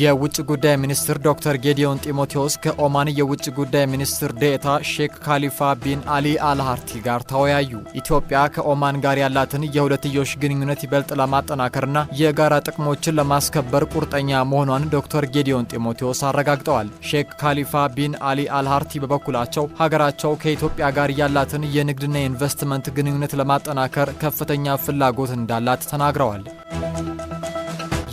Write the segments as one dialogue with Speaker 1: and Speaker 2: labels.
Speaker 1: የውጭ ጉዳይ ሚኒስትር ዶክተር ጌዲዮን ጢሞቴዎስ ከኦማን የውጭ ጉዳይ ሚኒስትር ዴኤታ ሼክ ካሊፋ ቢን አሊ አልሃርቲ ጋር ተወያዩ። ኢትዮጵያ ከኦማን ጋር ያላትን የሁለትዮሽ ግንኙነት ይበልጥ ለማጠናከርና የጋራ ጥቅሞችን ለማስከበር ቁርጠኛ መሆኗን ዶክተር ጌዲዮን ጢሞቴዎስ አረጋግጠዋል። ሼክ ካሊፋ ቢን አሊ አልሃርቲ በበኩላቸው ሀገራቸው ከኢትዮጵያ ጋር ያላትን የንግድና የኢንቨስትመንት ግንኙነት ለማጠናከር ከፍተኛ ፍላጎት እንዳላት ተናግረዋል።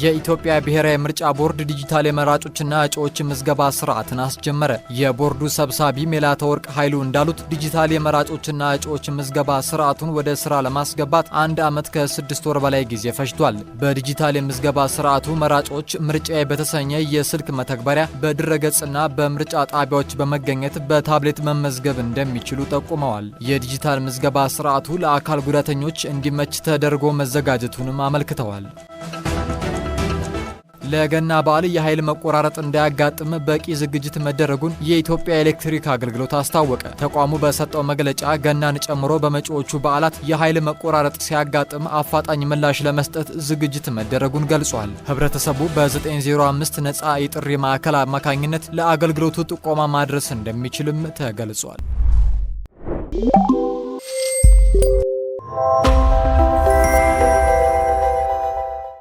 Speaker 1: የኢትዮጵያ ብሔራዊ ምርጫ ቦርድ ዲጂታል የመራጮችና እጩዎች ምዝገባ ስርዓትን አስጀመረ። የቦርዱ ሰብሳቢ ሜላተወርቅ ኃይሉ እንዳሉት ዲጂታል የመራጮችና እጩዎች ምዝገባ ስርዓቱን ወደ ስራ ለማስገባት 1 ዓመት ከ6 ወር በላይ ጊዜ ፈጅቷል። በዲጂታል የምዝገባ ስርዓቱ መራጮች ምርጫዬ በተሰኘ የስልክ መተግበሪያ በድረገጽና በምርጫ ጣቢያዎች በመገኘት በታብሌት መመዝገብ እንደሚችሉ ጠቁመዋል። የዲጂታል ምዝገባ ስርዓቱ ለአካል ጉዳተኞች እንዲመች ተደርጎ መዘጋጀቱንም አመልክተዋል። ለገና በዓል የኃይል መቆራረጥ እንዳያጋጥም በቂ ዝግጅት መደረጉን የኢትዮጵያ ኤሌክትሪክ አገልግሎት አስታወቀ። ተቋሙ በሰጠው መግለጫ ገናን ጨምሮ በመጪዎቹ በዓላት የኃይል መቆራረጥ ሲያጋጥም አፋጣኝ ምላሽ ለመስጠት ዝግጅት መደረጉን ገልጿል። ህብረተሰቡ በ905 ነፃ የጥሪ ማዕከል አማካኝነት ለአገልግሎቱ ጥቆማ ማድረስ እንደሚችልም ተገልጿል።